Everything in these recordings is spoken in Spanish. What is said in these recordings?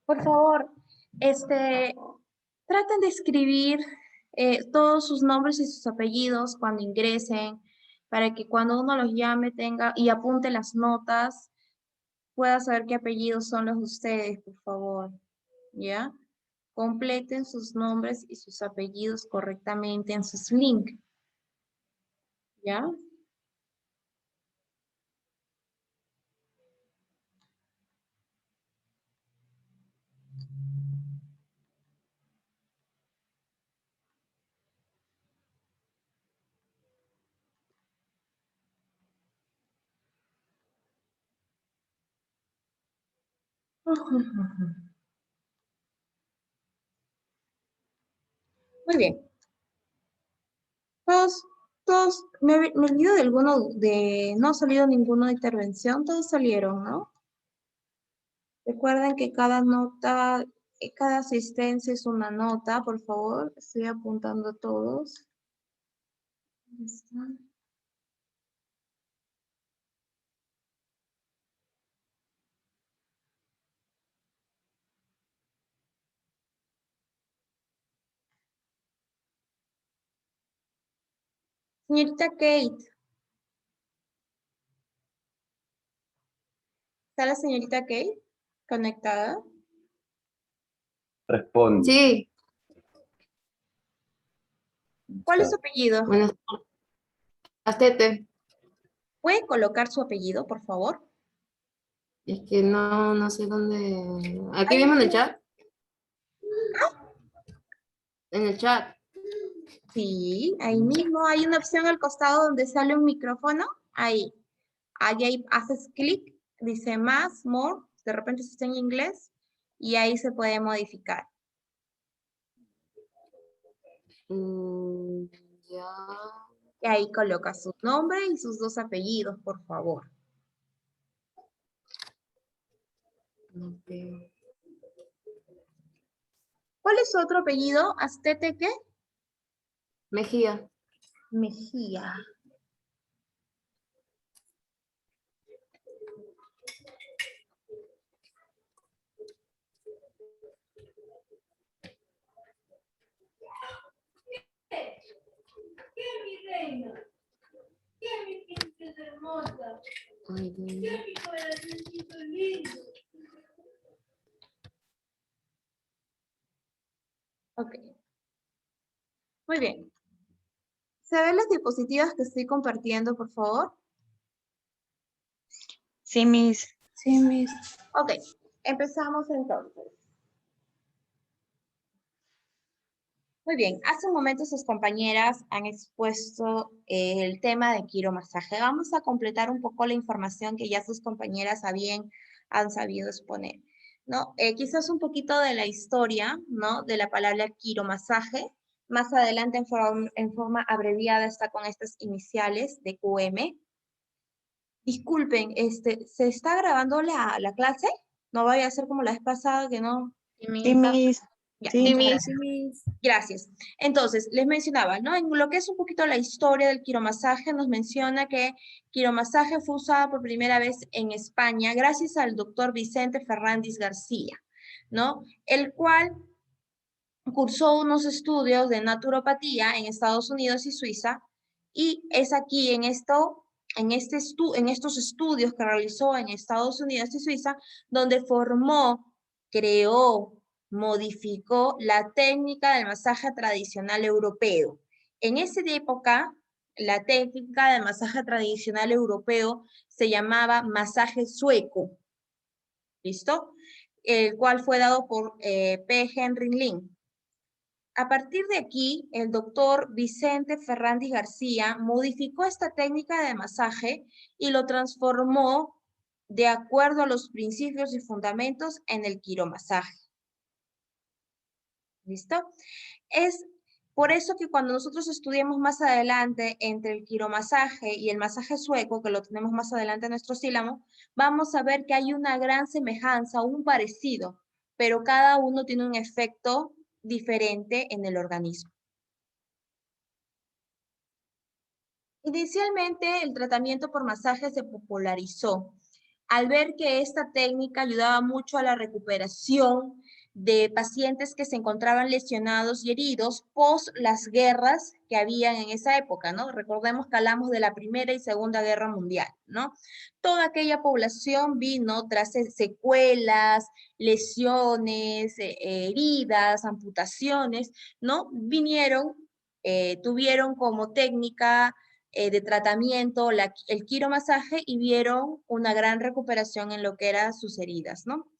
Por favor, traten de escribir todos sus nombres y sus apellidos cuando ingresen, para que cuando uno los llame tenga y apunte las notas, pueda saber qué apellidos son los de ustedes, por favor. ¿Ya? Completen sus nombres y sus apellidos correctamente en sus links. ¿Ya? Muy bien. Me olvido de alguno, no ha salido ninguna intervención, todos salieron, ¿no? Recuerden que cada nota, cada asistencia es una nota, por favor. Estoy apuntando a todos. ¿Dónde están? Señorita Kate. ¿Está la señorita Kate conectada? Responde. Sí. ¿Cuál es su apellido? Buenas tardes. Astete. ¿Puede colocar su apellido, por favor? Es que no sé dónde. Aquí Ahí mismo en el mismo. chat. En el chat. Sí, ahí mismo hay una opción al costado donde sale un micrófono. Ahí. Ahí haces clic, dice más, more, de repente está en inglés, y ahí se puede modificar. Ya. Y ahí coloca su nombre y sus dos apellidos, por favor. Ok. ¿Cuál es su otro apellido? ¿Astete qué? Mejía. Mejía. ¿Qué mi reina? ¿Qué mi princesa hermosa? Ay, Dios. ¿Qué mi corazoncito lindo? Ok. Muy bien. ¿Se ven las diapositivas que estoy compartiendo, por favor? Sí, Miss. Sí, Miss. Ok. Empezamos entonces. Muy bien, hace un momento sus compañeras han expuesto el tema de quiromasaje. Vamos a completar un poco la información que ya sus compañeras han sabido exponer, ¿no? Quizás un poquito de la historia, ¿no? De la palabra quiromasaje. Más adelante en forma abreviada está con estas iniciales de QM. Disculpen, ¿se está grabando la clase? No vaya a ser como la vez pasada que no. Sí, Miss. Ya, Sí. muchas gracias. Gracias. Entonces, les mencionaba, ¿no? En lo que es un poquito la historia del quiromasaje, nos menciona que quiromasaje fue usado por primera vez en España gracias al doctor Vicente Fernández García, ¿no? El cual cursó unos estudios de naturopatía en Estados Unidos y Suiza, y es aquí en estos estudios que realizó en Estados Unidos y Suiza, donde creó, modificó la técnica del masaje tradicional europeo. En esa época, la técnica del masaje tradicional europeo se llamaba masaje sueco, ¿listo? El cual fue dado por P. Henry Lin. A partir de aquí, el doctor Vicente Fernández García modificó esta técnica de masaje y lo transformó de acuerdo a los principios y fundamentos en el quiromasaje. ¿Listo? Es por eso que cuando nosotros estudiamos más adelante entre el quiromasaje y el masaje sueco, que lo tenemos más adelante en nuestro sílabo, vamos a ver que hay una gran semejanza, un parecido, pero cada uno tiene un efecto diferente en el organismo. Inicialmente, el tratamiento por masaje se popularizó al ver que esta técnica ayudaba mucho a la recuperación de pacientes que se encontraban lesionados y heridos post las guerras que habían en esa época, ¿no? Recordemos que hablamos de la Primera y Segunda Guerra Mundial, ¿no? Toda aquella población vino tras secuelas, lesiones, heridas, amputaciones, ¿no? Vinieron, tuvieron como técnica de tratamiento el quiromasaje y vieron una gran recuperación en lo que eran sus heridas, ¿no?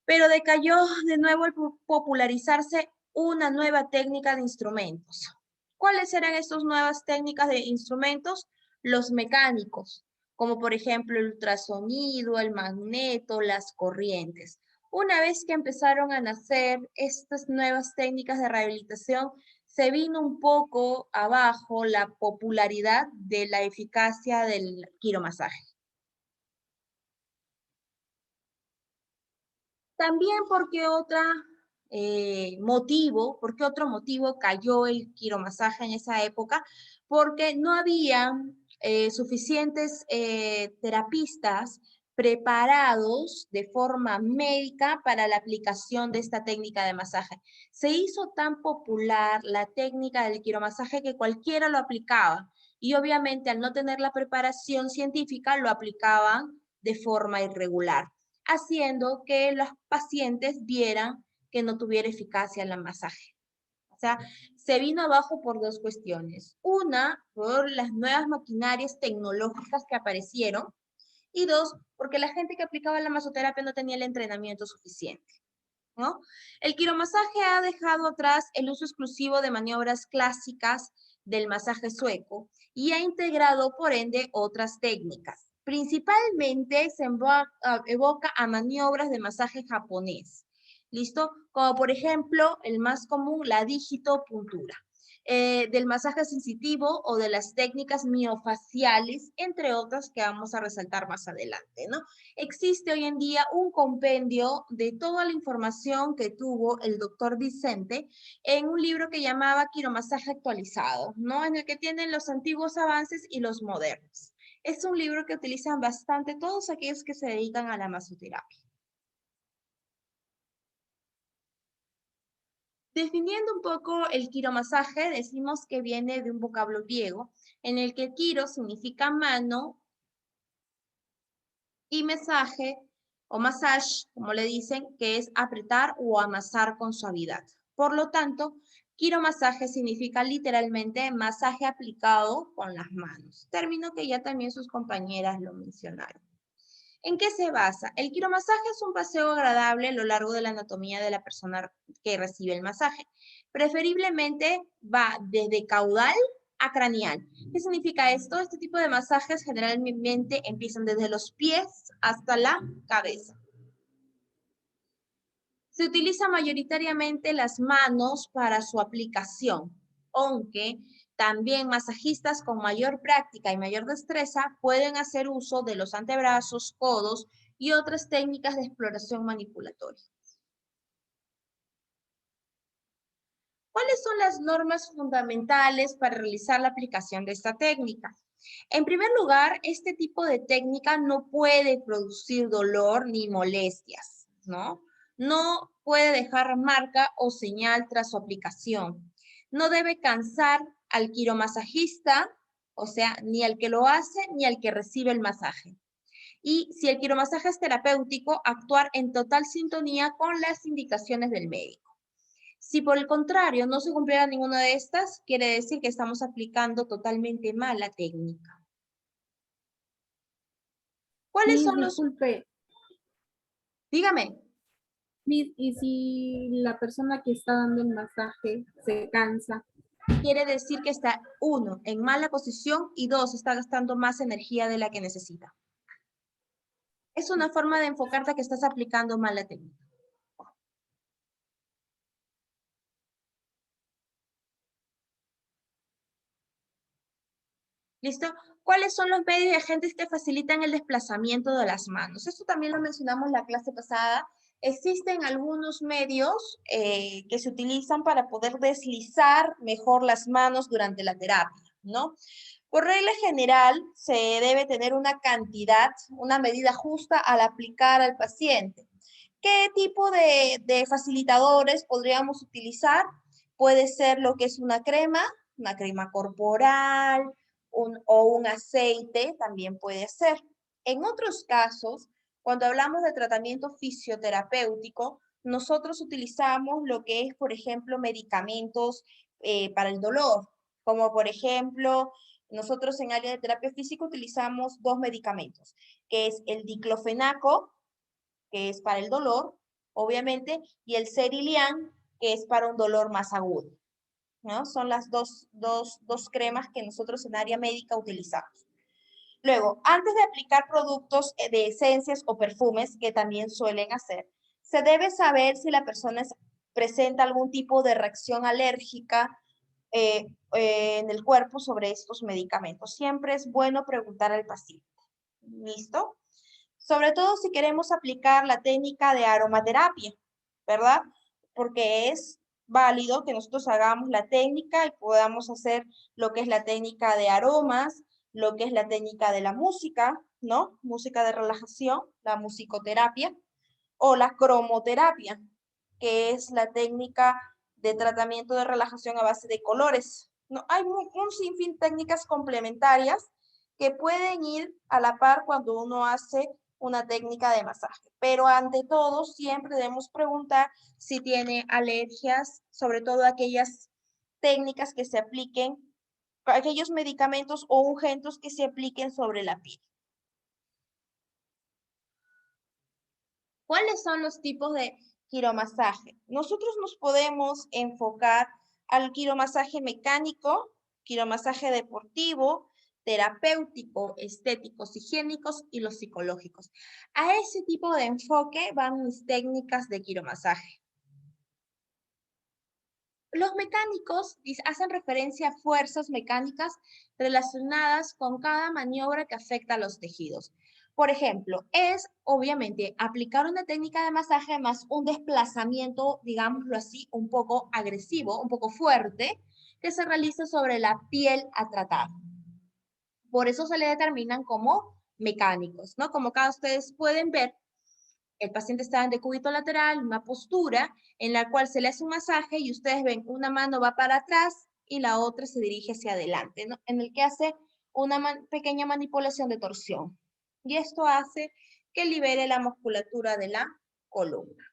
Pero decayó de nuevo al popularizarse una nueva técnica de instrumentos. ¿Cuáles eran estas nuevas técnicas de instrumentos? Los mecánicos, como por ejemplo el ultrasonido, el magneto, las corrientes. Una vez que empezaron a nacer estas nuevas técnicas de rehabilitación, se vino un poco abajo la popularidad de la eficacia del quiromasaje. También porque ¿por qué otro motivo cayó el quiromasaje en esa época? Porque no había suficientes terapistas preparados de forma médica para la aplicación de esta técnica de masaje. Se hizo tan popular la técnica del quiromasaje que cualquiera lo aplicaba y obviamente al no tener la preparación científica lo aplicaban de forma irregular, haciendo que los pacientes vieran que no tuviera eficacia el masaje. O sea, se vino abajo por dos cuestiones. Una, por las nuevas maquinarias tecnológicas que aparecieron, y dos, porque la gente que aplicaba la masoterapia no tenía el entrenamiento suficiente, ¿no? El quiromasaje ha dejado atrás el uso exclusivo de maniobras clásicas del masaje sueco y ha integrado, por ende, otras técnicas. Principalmente se evoca a maniobras de masaje japonés, ¿listo? Como por ejemplo, el más común, la digitopuntura, del masaje sensitivo o de las técnicas miofaciales, entre otras que vamos a resaltar más adelante, ¿no? Existe hoy en día un compendio de toda la información que tuvo el doctor Vicente en un libro que llamaba Quiromasaje Actualizado, ¿no? En el que tienen los antiguos avances y los modernos. Es un libro que utilizan bastante todos aquellos que se dedican a la masoterapia. Definiendo un poco el quiromasaje, decimos que viene de un vocablo griego en el que quiro significa mano y masaje o massage, como le dicen, que es apretar o amasar con suavidad. Por lo tanto, quiromasaje significa literalmente masaje aplicado con las manos, término que ya también sus compañeras lo mencionaron. ¿En qué se basa? El quiromasaje es un paseo agradable a lo largo de la anatomía de la persona que recibe el masaje. Preferiblemente va desde caudal a craneal. ¿Qué significa esto? Este tipo de masajes generalmente empiezan desde los pies hasta la cabeza. Se utiliza mayoritariamente las manos para su aplicación, aunque también masajistas con mayor práctica y mayor destreza pueden hacer uso de los antebrazos, codos y otras técnicas de exploración manipulatoria. ¿Cuáles son las normas fundamentales para realizar la aplicación de esta técnica? En primer lugar, este tipo de técnica no puede producir dolor ni molestias, ¿no? No puede dejar marca o señal tras su aplicación. No debe cansar al quiromasajista, o sea, ni al que lo hace ni al que recibe el masaje. Y si el quiromasaje es terapéutico, actuar en total sintonía con las indicaciones del médico. Si por el contrario no se cumpliera ninguna de estas, quiere decir que estamos aplicando totalmente mal la técnica. ¿Cuáles son los...? Disculpe, Dígame. ¿y si la persona que está dando el masaje se cansa? Quiere decir que está, uno, en mala posición y dos, está gastando más energía de la que necesita. Es una forma de enfocarte que estás aplicando mal la técnica. ¿Listo? ¿Cuáles son los medios y agentes que facilitan el desplazamiento de las manos? Esto también lo mencionamos en la clase pasada. Existen algunos medios que se utilizan para poder deslizar mejor las manos durante la terapia. ¿no? Por regla general, se debe tener una cantidad, una medida justa al aplicar al paciente. ¿Qué tipo de facilitadores podríamos utilizar? Puede ser lo que es una crema corporal, o un aceite, también puede ser. En otros casos, cuando hablamos de tratamiento fisioterapéutico, nosotros utilizamos lo que es, por ejemplo, medicamentos para el dolor, como por ejemplo, nosotros en área de terapia física utilizamos dos medicamentos, que es el diclofenaco, que es para el dolor, obviamente, y el Cerilian, que es para un dolor más agudo, ¿no? Son las dos cremas que nosotros en área médica utilizamos. Luego, antes de aplicar productos de esencias o perfumes, que también suelen hacer, se debe saber si la persona presenta algún tipo de reacción alérgica en el cuerpo sobre estos medicamentos. Siempre es bueno preguntar al paciente. ¿Listo? Sobre todo si queremos aplicar la técnica de aromaterapia, ¿verdad? Porque es válido que nosotros hagamos la técnica y podamos hacer lo que es la técnica de aromas, lo que es la técnica de la música, ¿no? Música de relajación, la musicoterapia, o la cromoterapia, que es la técnica de tratamiento de relajación a base de colores. ¿No? Hay un sinfín de técnicas complementarias que pueden ir a la par cuando uno hace una técnica de masaje. Pero ante todo, siempre debemos preguntar si tiene alergias, sobre todo aquellas técnicas que se apliquen, aquellos medicamentos o ungüentos que se apliquen sobre la piel. ¿Cuáles son los tipos de quiromasaje? Nosotros nos podemos enfocar al quiromasaje mecánico, quiromasaje deportivo, terapéutico, estéticos, higiénicos y los psicológicos. A ese tipo de enfoque van mis técnicas de quiromasaje. Los mecánicos hacen referencia a fuerzas mecánicas relacionadas con cada maniobra que afecta a los tejidos. Por ejemplo, es obviamente aplicar una técnica de masaje más un desplazamiento, digámoslo así, un poco agresivo, un poco fuerte, que se realiza sobre la piel a tratar. Por eso se le determinan como mecánicos, ¿no? Como acá ustedes pueden ver, el paciente está en decúbito lateral, una postura en la cual se le hace un masaje y ustedes ven una mano va para atrás y la otra se dirige hacia adelante, ¿no? En el que hace una pequeña manipulación de torsión. Y esto hace que libere la musculatura de la columna.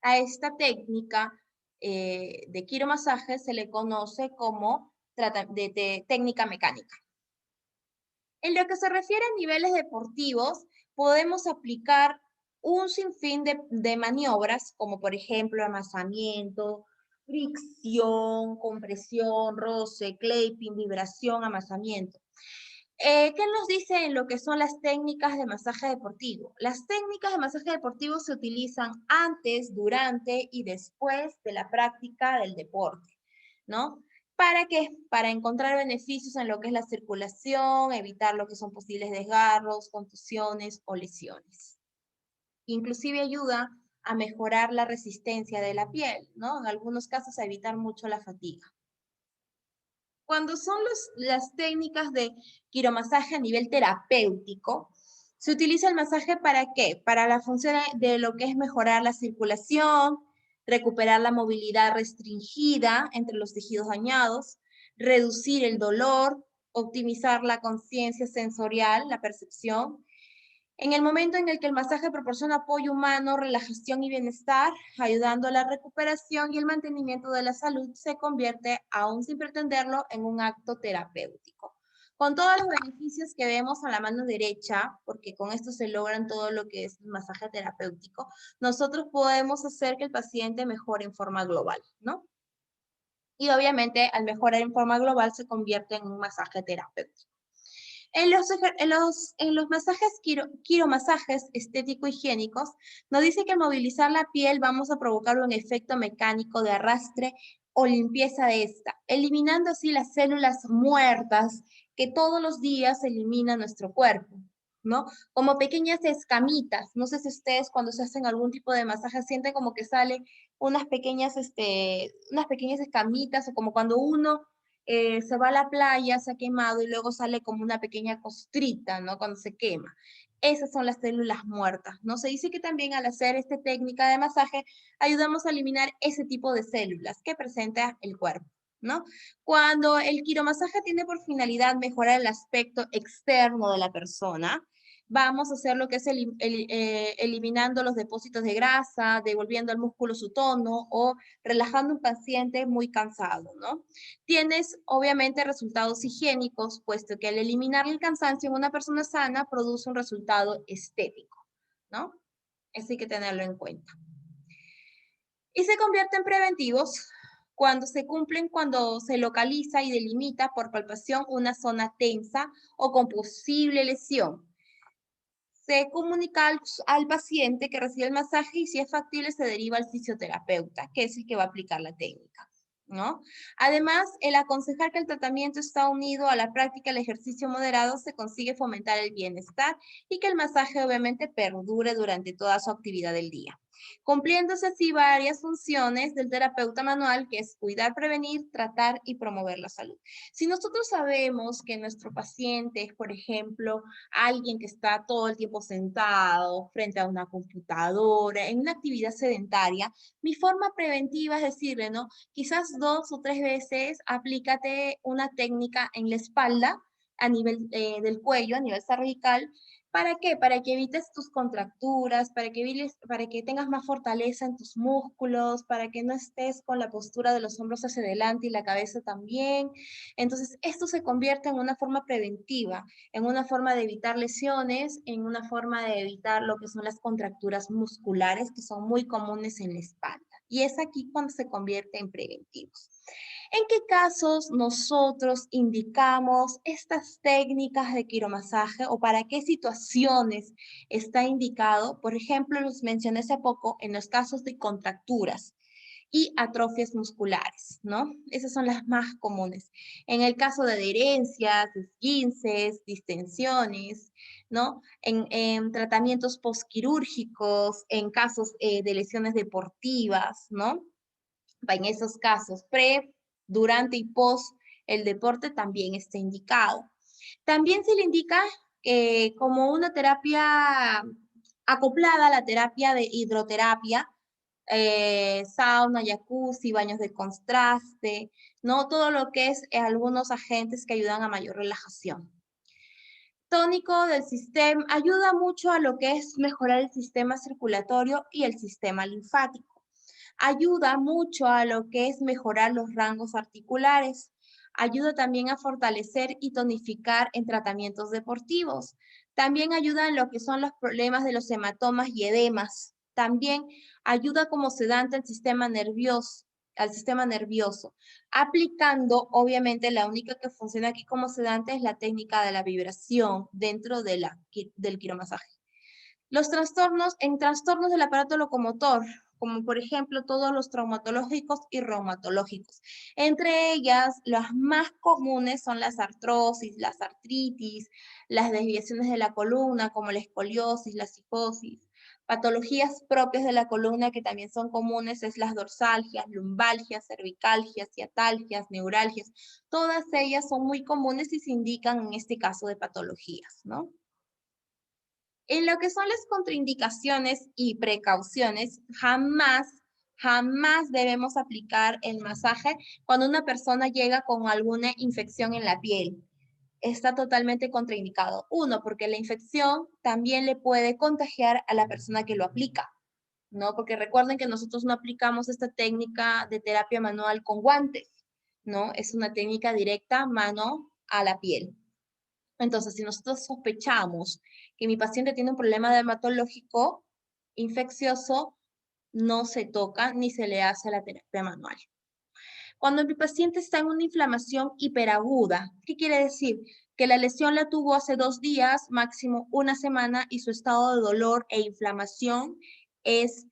A esta técnica de quiromasaje se le conoce como técnica mecánica. En lo que se refiere a niveles deportivos, podemos aplicar un sinfín de maniobras, como por ejemplo amasamiento, fricción, compresión, roce, clamping, vibración, amasamiento. ¿Qué nos dice en lo que son las técnicas de masaje deportivo? Las técnicas de masaje deportivo se utilizan antes, durante y después de la práctica del deporte, ¿no? ¿Para qué? Para encontrar beneficios en lo que es la circulación, evitar lo que son posibles desgarros, contusiones o lesiones. Inclusive ayuda a mejorar la resistencia de la piel, ¿no? En algunos casos a evitar mucho la fatiga. Cuando son las técnicas de quiromasaje a nivel terapéutico, se utiliza el masaje ¿para qué? Para la función de lo que es mejorar la circulación, recuperar la movilidad restringida entre los tejidos dañados, reducir el dolor, optimizar la conciencia sensorial, la percepción. En el momento en el que el masaje proporciona apoyo humano, relajación y bienestar, ayudando a la recuperación y el mantenimiento de la salud, se convierte, aún sin pretenderlo, en un acto terapéutico. Con todos los beneficios que vemos a la mano derecha, porque con esto se logran todo lo que es el masaje terapéutico, nosotros podemos hacer que el paciente mejore en forma global, ¿no? Y obviamente, al mejorar en forma global, se convierte en un masaje terapéutico. En los masajes quiromasajes estético-higiénicos, nos dice que al movilizar la piel vamos a provocar un efecto mecánico de arrastre o limpieza de esta, eliminando así las células muertas que todos los días elimina nuestro cuerpo, ¿no? Como pequeñas escamitas. No sé si ustedes cuando se hacen algún tipo de masaje sienten como que salen unas pequeñas escamitas o como cuando uno se va a la playa, se ha quemado y luego sale como una pequeña costrita, ¿no? Cuando se quema. Esas son las células muertas, ¿no? Se dice que también al hacer esta técnica de masaje ayudamos a eliminar ese tipo de células que presenta el cuerpo, ¿no? Cuando el quiromasaje tiene por finalidad mejorar el aspecto externo de la persona, vamos a hacer lo que es eliminando los depósitos de grasa, devolviendo al músculo su tono o relajando a un paciente muy cansado, ¿no? Tienes obviamente resultados higiénicos, puesto que al eliminar el cansancio en una persona sana produce un resultado estético, ¿no? Eso hay que tenerlo en cuenta. Y se convierte en preventivos cuando se cumplen, cuando se localiza y delimita por palpación una zona tensa o con posible lesión. Se comunica al paciente que recibe el masaje y si es factible se deriva al fisioterapeuta, que es el que va a aplicar la técnica, ¿no? Además, el aconsejar que el tratamiento está unido a la práctica del ejercicio moderado se consigue fomentar el bienestar y que el masaje obviamente perdure durante toda su actividad del día, cumpliéndose así varias funciones del terapeuta manual, que es cuidar, prevenir, tratar y promover la salud. Si nosotros sabemos que nuestro paciente es, por ejemplo, alguien que está todo el tiempo sentado frente a una computadora, en una actividad sedentaria, mi forma preventiva es decirle, ¿no? Quizás 2 o 3 veces aplícate una técnica en la espalda, a nivel del cuello, a nivel cervical. ¿Para qué? Para que evites tus contracturas, para que tengas más fortaleza en tus músculos, para que no estés con la postura de los hombros hacia adelante y la cabeza también. Entonces, esto se convierte en una forma preventiva, en una forma de evitar lesiones, en una forma de evitar lo que son las contracturas musculares, que son muy comunes en la espalda. Y es aquí cuando se convierte en preventivos. ¿En qué casos nosotros indicamos estas técnicas de quiromasaje o para qué situaciones está indicado? Por ejemplo, los mencioné hace poco en los casos de contracturas y atrofias musculares, ¿no? Esas son las más comunes. En el caso de adherencias, esguinces, distensiones, ¿no? En tratamientos postquirúrgicos, en casos de lesiones deportivas, ¿no? En esos casos, durante y post el deporte también está indicado. También se le indica como una terapia acoplada a la terapia de hidroterapia, sauna, jacuzzi, baños de contraste, ¿no? Todo lo que es algunos agentes que ayudan a mayor relajación. Tónico del sistema, ayuda mucho a lo que es mejorar el sistema circulatorio y el sistema linfático. Ayuda mucho a lo que es mejorar los rangos articulares. Ayuda también a fortalecer y tonificar en tratamientos deportivos. También ayuda en lo que son los problemas de los hematomas y edemas. También ayuda como sedante al sistema nervioso, aplicando, obviamente, la única que funciona aquí como sedante es la técnica de la vibración dentro del quiromasaje. Los trastornos, en trastornos del aparato locomotor, como por ejemplo todos los traumatológicos y reumatológicos. Entre ellas, las más comunes son las artrosis, las artritis, las desviaciones de la columna, como la escoliosis, la cifosis. Patologías propias de la columna que también son comunes es las dorsalgias, lumbalgias, cervicalgias, ciatalgias, neuralgias. Todas ellas son muy comunes y se indican en este caso de patologías, ¿no? En lo que son las contraindicaciones y precauciones, jamás debemos aplicar el masaje cuando una persona llega con alguna infección en la piel. Está totalmente contraindicado. Uno, porque la infección también le puede contagiar a la persona que lo aplica, ¿no? Porque recuerden que nosotros no aplicamos esta técnica de terapia manual con guantes, ¿no? Es una técnica directa, mano a la piel. Entonces, si nosotros sospechamos que mi paciente tiene un problema dermatológico infeccioso, no se toca ni se le hace la terapia manual. Cuando mi paciente está en una inflamación hiperaguda, ¿qué quiere decir? Que la lesión la tuvo hace 2 días, máximo 1 semana, y su estado de dolor e inflamación es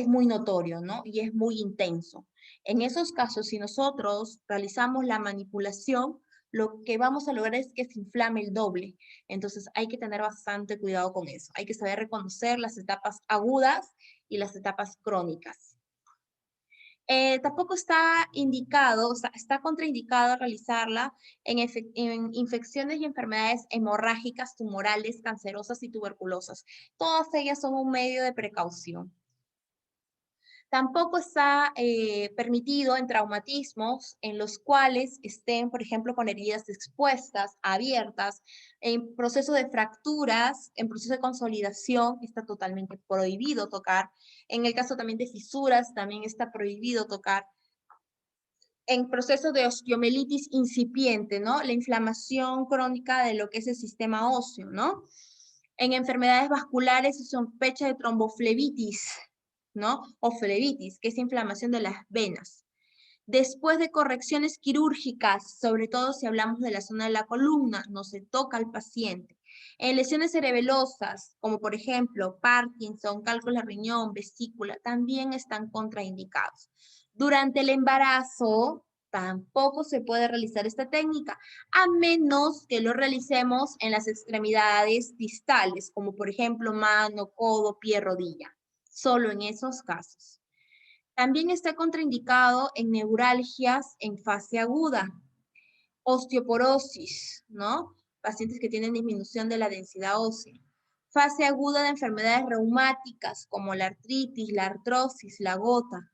muy notorio, ¿no? Y es muy intenso. En esos casos, si nosotros realizamos la manipulación, lo que vamos a lograr es que se inflame el doble. Entonces hay que tener bastante cuidado con eso. Hay que saber reconocer las etapas agudas y las etapas crónicas. Tampoco está indicado, o sea, está contraindicado realizarla en infecciones y enfermedades hemorrágicas, tumorales, cancerosas y tuberculosas. Todas ellas son un medio de precaución. Tampoco está permitido en traumatismos en los cuales estén, por ejemplo, con heridas expuestas, abiertas, en proceso de fracturas, en proceso de consolidación, está totalmente prohibido tocar. En el caso también de fisuras, también está prohibido tocar. En proceso de osteomelitis incipiente, ¿no? La inflamación crónica de lo que es el sistema óseo, ¿no? En enfermedades vasculares y sospecha de tromboflebitis, ¿no? O flebitis, que es inflamación de las venas. Después de correcciones quirúrgicas, sobre todo si hablamos de la zona de la columna, no se toca al paciente. En lesiones cerebelosas, como por ejemplo Parkinson, cálculo de riñón, vesícula, también están contraindicados. Durante el embarazo, tampoco se puede realizar esta técnica, a menos que lo realicemos en las extremidades distales, como por ejemplo mano, codo, pie, rodilla. Solo en esos casos. También está contraindicado en neuralgias en fase aguda, osteoporosis, ¿no? Pacientes que tienen disminución de la densidad ósea. Fase aguda de enfermedades reumáticas como la artritis, la artrosis, la gota.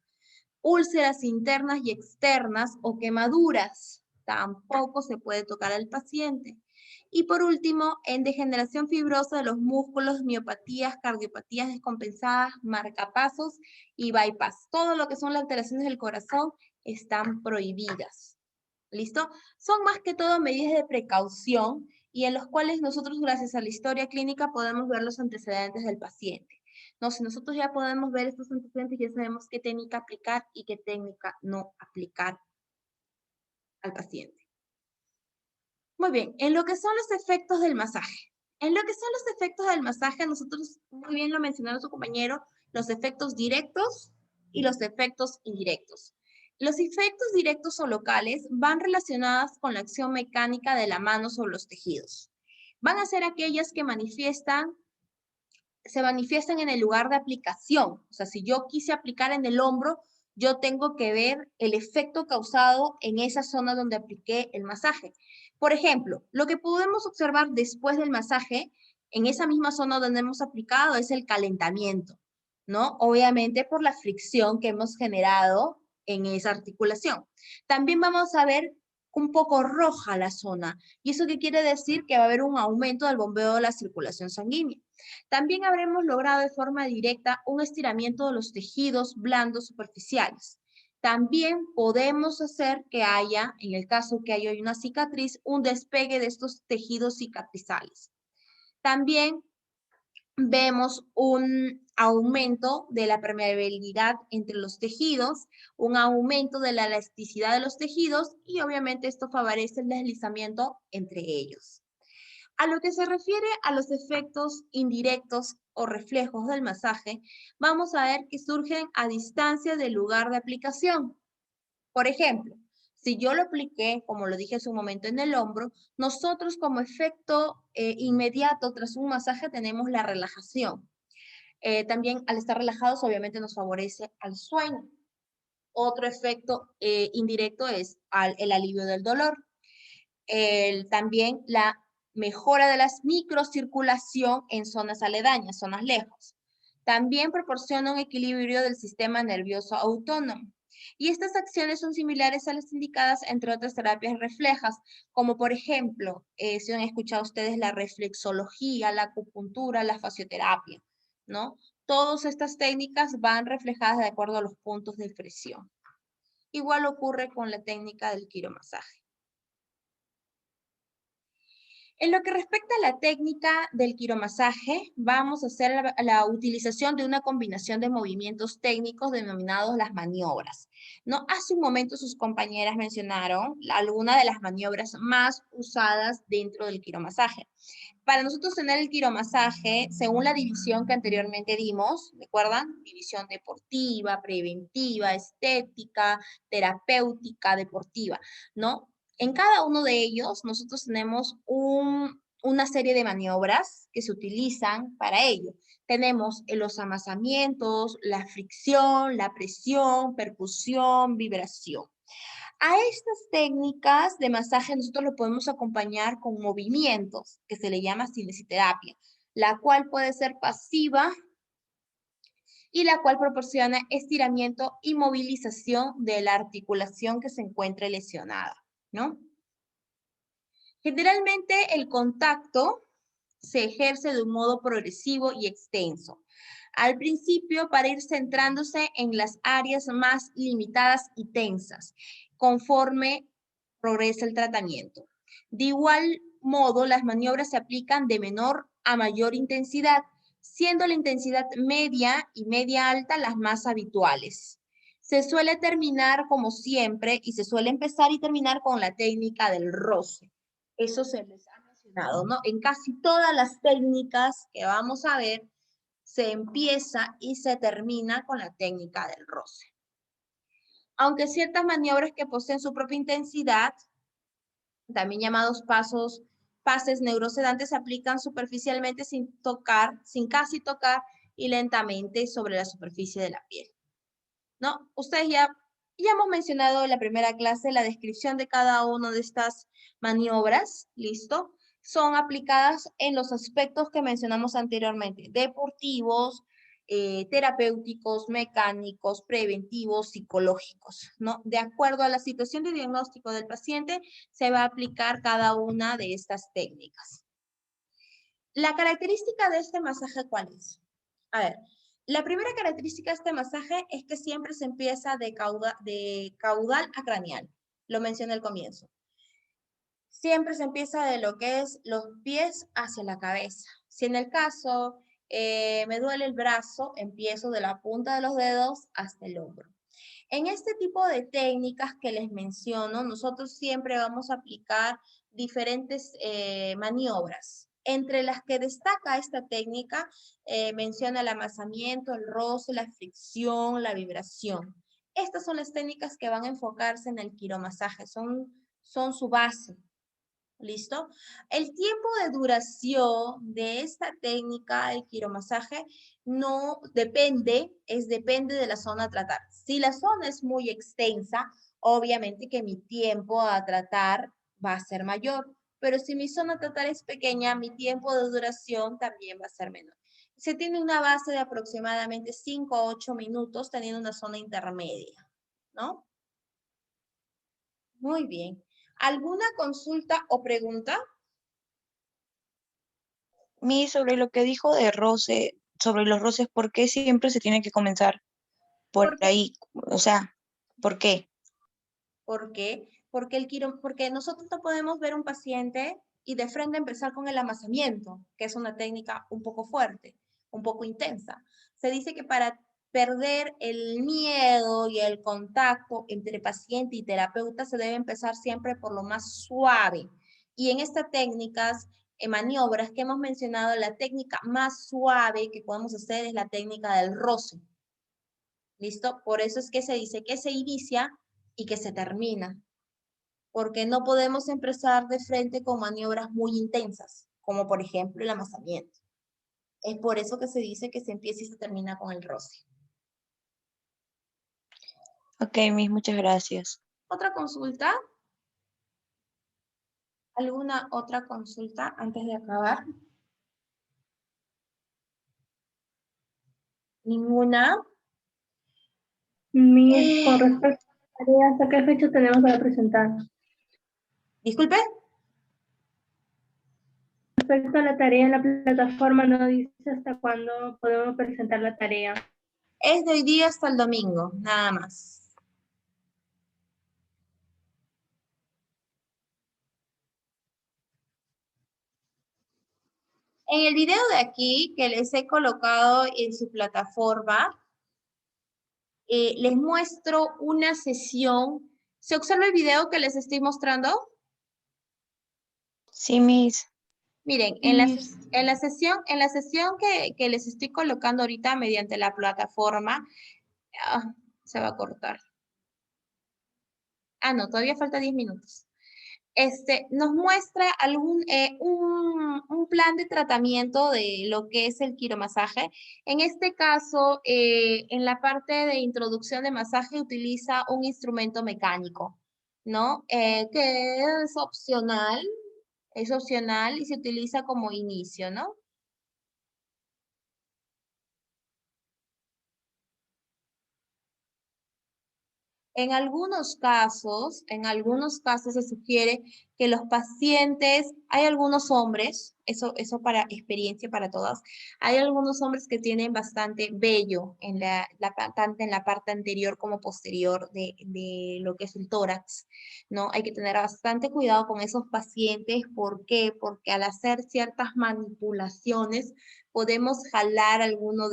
Úlceras internas y externas o quemaduras. Tampoco se puede tocar al paciente. Y por último, en degeneración fibrosa de los músculos, miopatías, cardiopatías descompensadas, marcapasos y bypass. Todo lo que son las alteraciones del corazón están prohibidas. ¿Listo? Son más que todo medidas de precaución y en los cuales nosotros, gracias a la historia clínica, podemos ver los antecedentes del paciente. No, si nosotros ya podemos ver estos antecedentes, ya sabemos qué técnica aplicar y qué técnica no aplicar al paciente. Muy bien, en lo que son los efectos del masaje. En lo que son los efectos del masaje, nosotros, muy bien lo mencionaron su compañero, los efectos directos y los efectos indirectos. Los efectos directos o locales van relacionados con la acción mecánica de la mano sobre los tejidos. Van a ser aquellas que se manifiestan en el lugar de aplicación. O sea, si yo quise aplicar en el hombro, yo tengo que ver el efecto causado en esa zona donde apliqué el masaje. Por ejemplo, lo que podemos observar después del masaje, en esa misma zona donde hemos aplicado, es el calentamiento, ¿no? Obviamente por la fricción que hemos generado en esa articulación. También vamos a ver un poco roja la zona. ¿Y eso qué quiere decir? Que va a haber un aumento del bombeo de la circulación sanguínea. También habremos logrado de forma directa un estiramiento de los tejidos blandos superficiales. También podemos hacer que haya, en el caso que haya una cicatriz, un despegue de estos tejidos cicatrizales. También vemos un aumento de la permeabilidad entre los tejidos, un aumento de la elasticidad de los tejidos y obviamente esto favorece el deslizamiento entre ellos. A lo que se refiere a los efectos indirectos o reflejos del masaje, vamos a ver que surgen a distancia del lugar de aplicación. Por ejemplo, si yo lo apliqué, como lo dije hace un momento, en el hombro, nosotros como efecto inmediato tras un masaje tenemos la relajación. También al estar relajados obviamente nos favorece al sueño. Otro efecto indirecto es el alivio del dolor. También la mejora de la microcirculación en zonas aledañas, zonas lejos. También proporciona un equilibrio del sistema nervioso autónomo. Y estas acciones son similares a las indicadas entre otras terapias reflejas, como por ejemplo, si han escuchado ustedes la reflexología, la acupuntura, la fasioterapia, ¿no? Todas estas técnicas van reflejadas de acuerdo a los puntos de presión. Igual ocurre con la técnica del quiromasaje. En lo que respecta a la técnica del quiromasaje, vamos a hacer la utilización de una combinación de movimientos técnicos denominados las maniobras. ¿No? Hace un momento sus compañeras mencionaron algunas de las maniobras más usadas dentro del quiromasaje. Para nosotros tener el quiromasaje, según la división que anteriormente dimos, ¿recuerdan? División deportiva, preventiva, estética, terapéutica, deportiva, ¿no? En cada uno de ellos nosotros tenemos una serie de maniobras que se utilizan para ello. Tenemos los amasamientos, la fricción, la presión, percusión, vibración. A estas técnicas de masaje nosotros lo podemos acompañar con movimientos, que se le llama cinesiterapia, la cual puede ser pasiva y la cual proporciona estiramiento y movilización de la articulación que se encuentre lesionada, ¿no? Generalmente el contacto se ejerce de un modo progresivo y extenso. Al principio, para ir centrándose en las áreas más limitadas y tensas, conforme progresa el tratamiento. De igual modo, las maniobras se aplican de menor a mayor intensidad, siendo la intensidad media y media alta las más habituales. Se suele terminar como siempre y se suele empezar y terminar con la técnica del roce. Eso se les ha mencionado, ¿no? En casi todas las técnicas que vamos a ver, se empieza y se termina con la técnica del roce. Aunque ciertas maniobras que poseen su propia intensidad, también llamados pases neurosedantes, se aplican superficialmente sin tocar, sin casi tocar y lentamente sobre la superficie de la piel, ¿no? Ustedes ya hemos mencionado en la primera clase la descripción de cada una de estas maniobras, ¿listo? Son aplicadas en los aspectos que mencionamos anteriormente, deportivos, terapéuticos, mecánicos, preventivos, psicológicos, ¿no? De acuerdo a la situación de diagnóstico del paciente, se va a aplicar cada una de estas técnicas. La característica de este masaje, ¿cuál es? A ver, la primera característica de este masaje es que siempre se empieza de caudal a craneal. Lo mencioné al comienzo. Siempre se empieza de lo que es los pies hacia la cabeza. Si en el caso me duele el brazo, empiezo de la punta de los dedos hasta el hombro. En este tipo de técnicas que les menciono, nosotros siempre vamos a aplicar diferentes maniobras. Entre las que destaca esta técnica, menciona el amasamiento, el roce, la fricción, la vibración. Estas son las técnicas que van a enfocarse en el quiromasaje, son su base. ¿Listo? El tiempo de duración de esta técnica, el quiromasaje, no depende, depende de la zona a tratar. Si la zona es muy extensa, obviamente que mi tiempo a tratar va a ser mayor, pero si mi zona a tratar es pequeña, mi tiempo de duración también va a ser menor. Se tiene una base de aproximadamente 5 a 8 minutos teniendo una zona intermedia, ¿no? Muy bien. ¿Alguna consulta o pregunta? Sobre lo que dijo de roce, sobre los roces, ¿por qué siempre se tiene que comenzar por Porque, ahí? O sea, ¿por qué? ¿por qué? Porque nosotros no podemos ver un paciente y de frente empezar con el amasamiento, que es una técnica un poco fuerte, un poco intensa. Se dice que para perder el miedo y el contacto entre paciente y terapeuta se debe empezar siempre por lo más suave. Y en estas técnicas, en maniobras que hemos mencionado, la técnica más suave que podemos hacer es la técnica del roce. ¿Listo? Por eso es que se dice que se inicia y que se termina, porque no podemos empezar de frente con maniobras muy intensas, como por ejemplo el amasamiento. Es por eso que se dice que se empieza y se termina con el roce. Ok, Miss, muchas gracias. ¿Otra consulta? ¿Alguna otra consulta antes de acabar? ¿Ninguna? Con respecto a la tarea, ¿hasta qué fecha tenemos para presentar? Disculpe. Respecto a la tarea en la plataforma, no dice hasta cuándo podemos presentar la tarea. Es de hoy día hasta el domingo, nada más. En el video de aquí que les he colocado en su plataforma, les muestro una sesión. ¿Se observa el video que les estoy mostrando? Sí, Miss. Miren, en la sesión que les estoy colocando ahorita mediante la plataforma, se va a cortar. Ah, no, todavía falta 10 minutos. nos muestra un plan de tratamiento de lo que es el quiromasaje. En este caso, en la parte de introducción de masaje utiliza un instrumento mecánico, ¿no? Que es opcional y se utiliza como inicio, ¿no? En algunos casos se sugiere que los pacientes, hay algunos hombres, eso para experiencia para todas, hay algunos hombres que tienen bastante vello en tanto en la parte anterior como posterior de lo que es el tórax, ¿no? Hay que tener bastante cuidado con esos pacientes. ¿Por qué? Porque al hacer ciertas manipulaciones podemos jalar alguno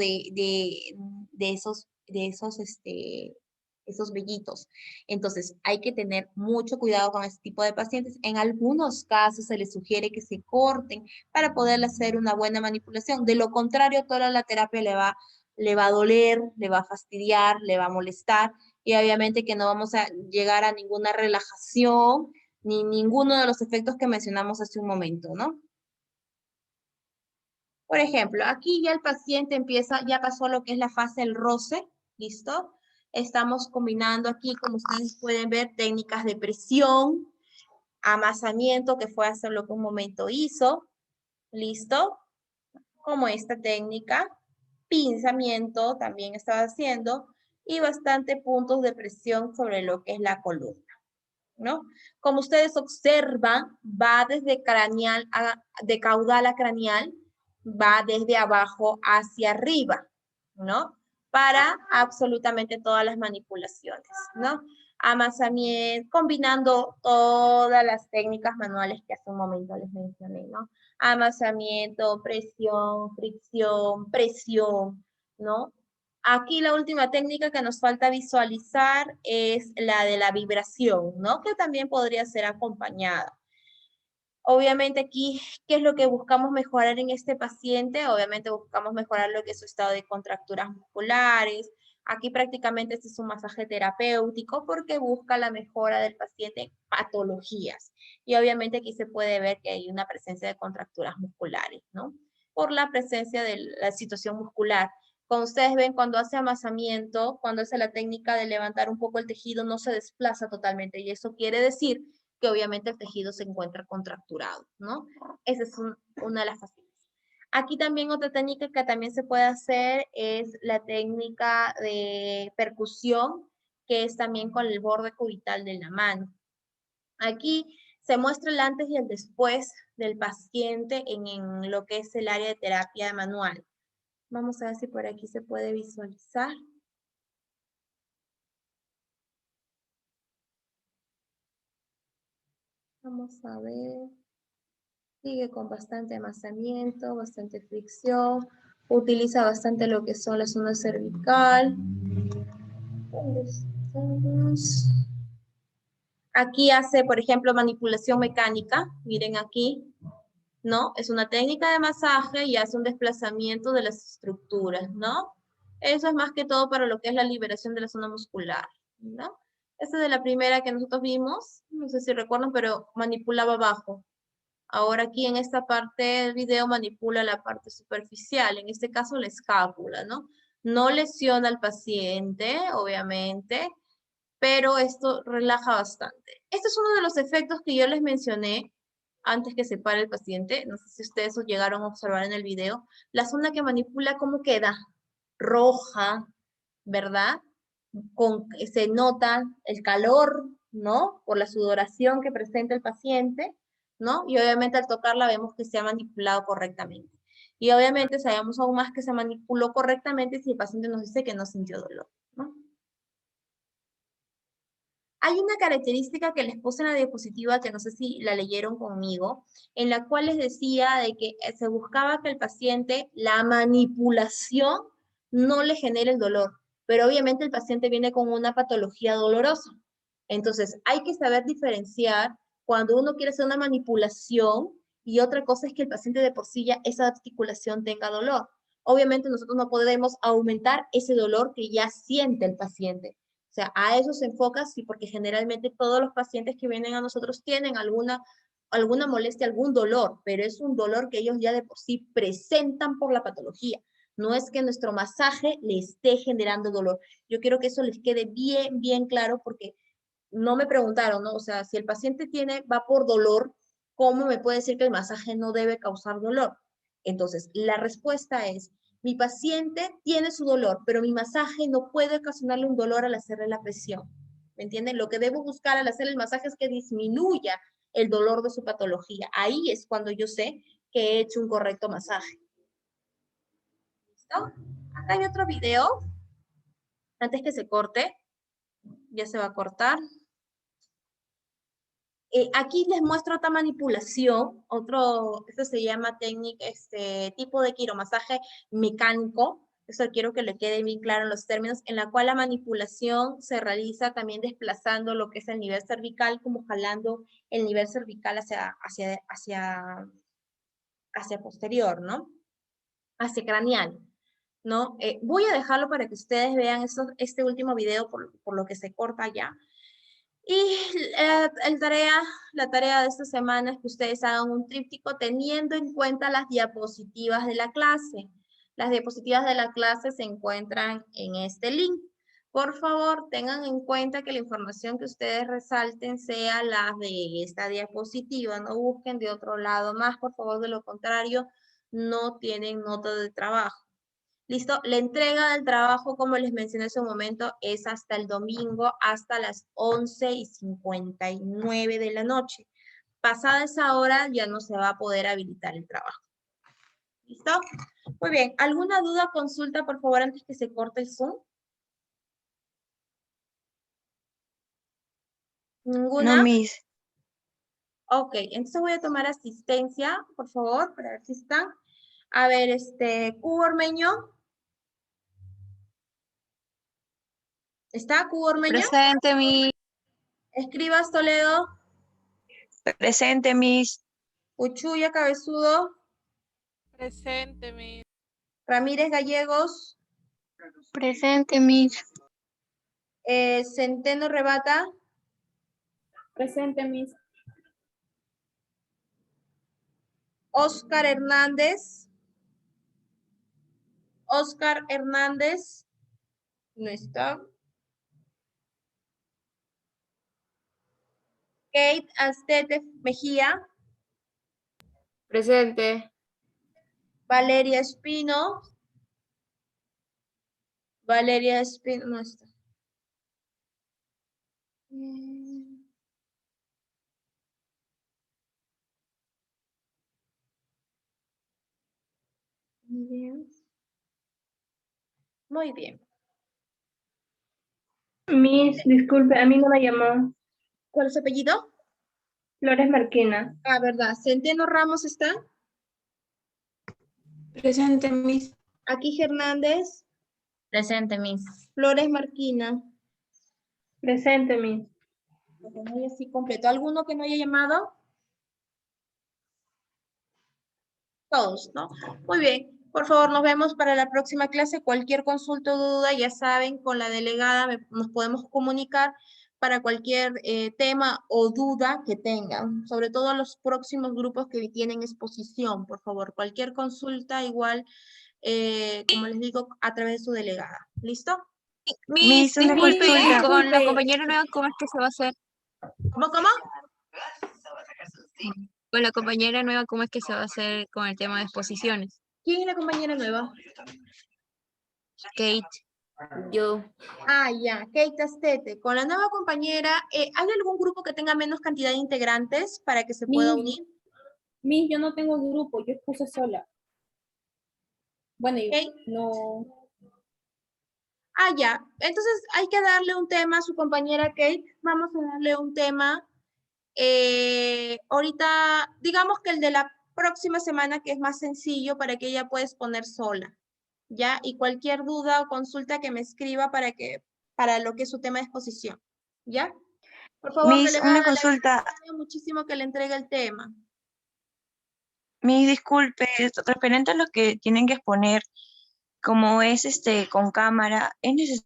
esos vellitos. Entonces, hay que tener mucho cuidado con este tipo de pacientes. En algunos casos se les sugiere que se corten para poder hacer una buena manipulación. De lo contrario, toda la terapia le va a doler, le va a fastidiar, le va a molestar y obviamente que no vamos a llegar a ninguna relajación ni ninguno de los efectos que mencionamos hace un momento, ¿no? Por ejemplo, aquí ya el paciente ya pasó lo que es la fase del roce, ¿listo? Estamos combinando aquí, como ustedes pueden ver, técnicas de presión, amasamiento, que fue hacer lo que un momento hizo, ¿listo? Como esta técnica, pinzamiento también estaba haciendo, y bastante puntos de presión sobre lo que es la columna, ¿no? Como ustedes observan, va desde de caudal a craneal, va desde abajo hacia arriba, ¿no? Para absolutamente todas las manipulaciones, ¿no? Amasamiento, combinando todas las técnicas manuales que hace un momento les mencioné, ¿no? Amasamiento, presión, fricción, presión, ¿no? Aquí la última técnica que nos falta visualizar es la de la vibración, ¿no? Que también podría ser acompañada. Obviamente aquí, ¿qué es lo que buscamos mejorar en este paciente? Obviamente buscamos mejorar lo que es su estado de contracturas musculares. Aquí prácticamente este es un masaje terapéutico porque busca la mejora del paciente en patologías. Y obviamente aquí se puede ver que hay una presencia de contracturas musculares, ¿no? Por la presencia de la situación muscular. Como ustedes ven, cuando hace amasamiento, cuando hace la técnica de levantar un poco el tejido, no se desplaza totalmente. Y eso quiere decir que obviamente el tejido se encuentra contracturado, ¿no? Esa es una de las facetas. Aquí también otra técnica que también se puede hacer es la técnica de percusión, que es también con el borde cubital de la mano. Aquí se muestra el antes y el después del paciente en lo que es el área de terapia manual. Vamos a ver si por aquí se puede visualizar. Vamos a ver. Sigue con bastante amasamiento, bastante fricción. Utiliza bastante lo que son la zona cervical. ¿Dónde estamos? Aquí hace, por ejemplo, manipulación mecánica. Miren aquí, ¿no? Es una técnica de masaje y hace un desplazamiento de las estructuras, ¿no? Eso es más que todo para lo que es la liberación de la zona muscular, ¿no? Esta es de la primera que nosotros vimos, no sé si recuerdan, pero manipulaba abajo. Ahora aquí en esta parte del video manipula la parte superficial, en este caso la escápula, ¿no? No lesiona al paciente, obviamente, pero esto relaja bastante. Este es uno de los efectos que yo les mencioné antes que se pare el paciente. No sé si ustedes lo llegaron a observar en el video. La zona que manipula, ¿cómo queda? Roja, ¿verdad? Se nota el calor, ¿no? Por la sudoración que presenta el paciente, ¿no? Y obviamente al tocarla vemos que se ha manipulado correctamente. Y obviamente sabemos aún más que se manipuló correctamente si el paciente nos dice que no sintió dolor, ¿no? Hay una característica que les puse en la diapositiva, que no sé si la leyeron conmigo, en la cual les decía de que se buscaba que el paciente, la manipulación no le genere el dolor, pero obviamente el paciente viene con una patología dolorosa. Entonces, hay que saber diferenciar cuando uno quiere hacer una manipulación y otra cosa es que el paciente de por sí ya esa articulación tenga dolor. Obviamente nosotros no podemos aumentar ese dolor que ya siente el paciente. O sea, a eso se enfoca, sí, porque generalmente todos los pacientes que vienen a nosotros tienen alguna molestia, algún dolor, pero es un dolor que ellos ya de por sí presentan por la patología. No es que nuestro masaje le esté generando dolor. Yo quiero que eso les quede bien, bien claro porque no me preguntaron, ¿no? O sea, si el paciente va por dolor, ¿cómo me puede decir que el masaje no debe causar dolor? Entonces, la respuesta es, mi paciente tiene su dolor, pero mi masaje no puede ocasionarle un dolor al hacerle la presión. ¿Me entienden? Lo que debo buscar al hacer el masaje es que disminuya el dolor de su patología. Ahí es cuando yo sé que he hecho un correcto masaje. ¿Listo? Acá hay otro video. Antes que se corte, ya se va a cortar. Aquí les muestro otra manipulación, esto se llama técnica, tipo de quiromasaje mecánico. Eso quiero que le quede bien claro en los términos, en la cual la manipulación se realiza también desplazando lo que es el nivel cervical, como jalando el nivel cervical hacia posterior, ¿no? Hacia craneal, ¿no? Voy a dejarlo para que ustedes vean este último video por lo que se corta ya. Y la tarea de esta semana es que ustedes hagan un tríptico teniendo en cuenta las diapositivas de la clase. Las diapositivas de la clase se encuentran en este link. Por favor, tengan en cuenta que la información que ustedes resalten sea la de esta diapositiva. No busquen de otro lado más, por favor, de lo contrario, no tienen nota de trabajo. ¿Listo? La entrega del trabajo, como les mencioné hace un momento, es hasta el domingo, hasta las 11:59 de la noche. Pasada esa hora, ya no se va a poder habilitar el trabajo. ¿Listo? Muy bien. ¿Alguna duda o consulta, por favor, antes que se corte el Zoom? ¿Ninguna? No, Miss. Ok, entonces voy a tomar asistencia, por favor, para ver si están. A ver, Cubo Ormeño. ¿Está Cubo Ormeño? Presente, Miss. Escribas Toledo. Presente, Miss. Uchuya Cabezudo. Presente, Miss. Ramírez Gallegos. Presente, Miss. Centeno Rebata. Presente, Miss. Oscar Hernández. Oscar Hernández. No está. Kate Astete Mejía. Presente. Valeria Espino. Valeria Espino no está. Bien. Muy bien. Miss, disculpe, a mí no me llamó. ¿Cuál es su apellido? Flores Marquina. Ah, verdad. Centeno Ramos está. Presente, Miss. Aquí Hernández. Presente, Miss. Flores Marquina. Presente, Miss. Porque no hay así completo. ¿Alguno que no haya llamado? Todos, ¿no? Muy bien. Por favor, nos vemos para la próxima clase. Cualquier consulta o duda, ya saben, con la delegada nos podemos comunicar para cualquier tema o duda que tengan. Sobre todo los próximos grupos que tienen exposición, por favor. Cualquier consulta, igual, como les digo, a través de su delegada. ¿Listo? Miss, una consulta. Con la compañera nueva, ¿cómo es que se va a hacer? ¿Cómo, cómo? Con la compañera nueva, ¿cómo es que se va a hacer con el tema de exposiciones? ¿Quién es la compañera nueva? Kate. Yo. Ah, ya, Kate Astete. Con la nueva compañera, ¿hay algún grupo que tenga menos cantidad de integrantes para que se pueda unir? Miss, yo no tengo grupo, yo expuse sola. Bueno, y Ok. no. Ah, ya. Entonces hay que darle un tema a su compañera Kate. Vamos a darle un tema. Ahorita, digamos que el de la próxima semana, que es más sencillo para que ella pueda exponer sola. ¿Ya? Y cualquier duda o consulta que me escriba para lo que es su tema de exposición. ¿Ya? Por favor, Miss, delegada, una le consulta. agradecería muchísimo que le entregue el tema. Miss, disculpe, referente a lo que tienen que exponer, como es con cámara, ¿es necesario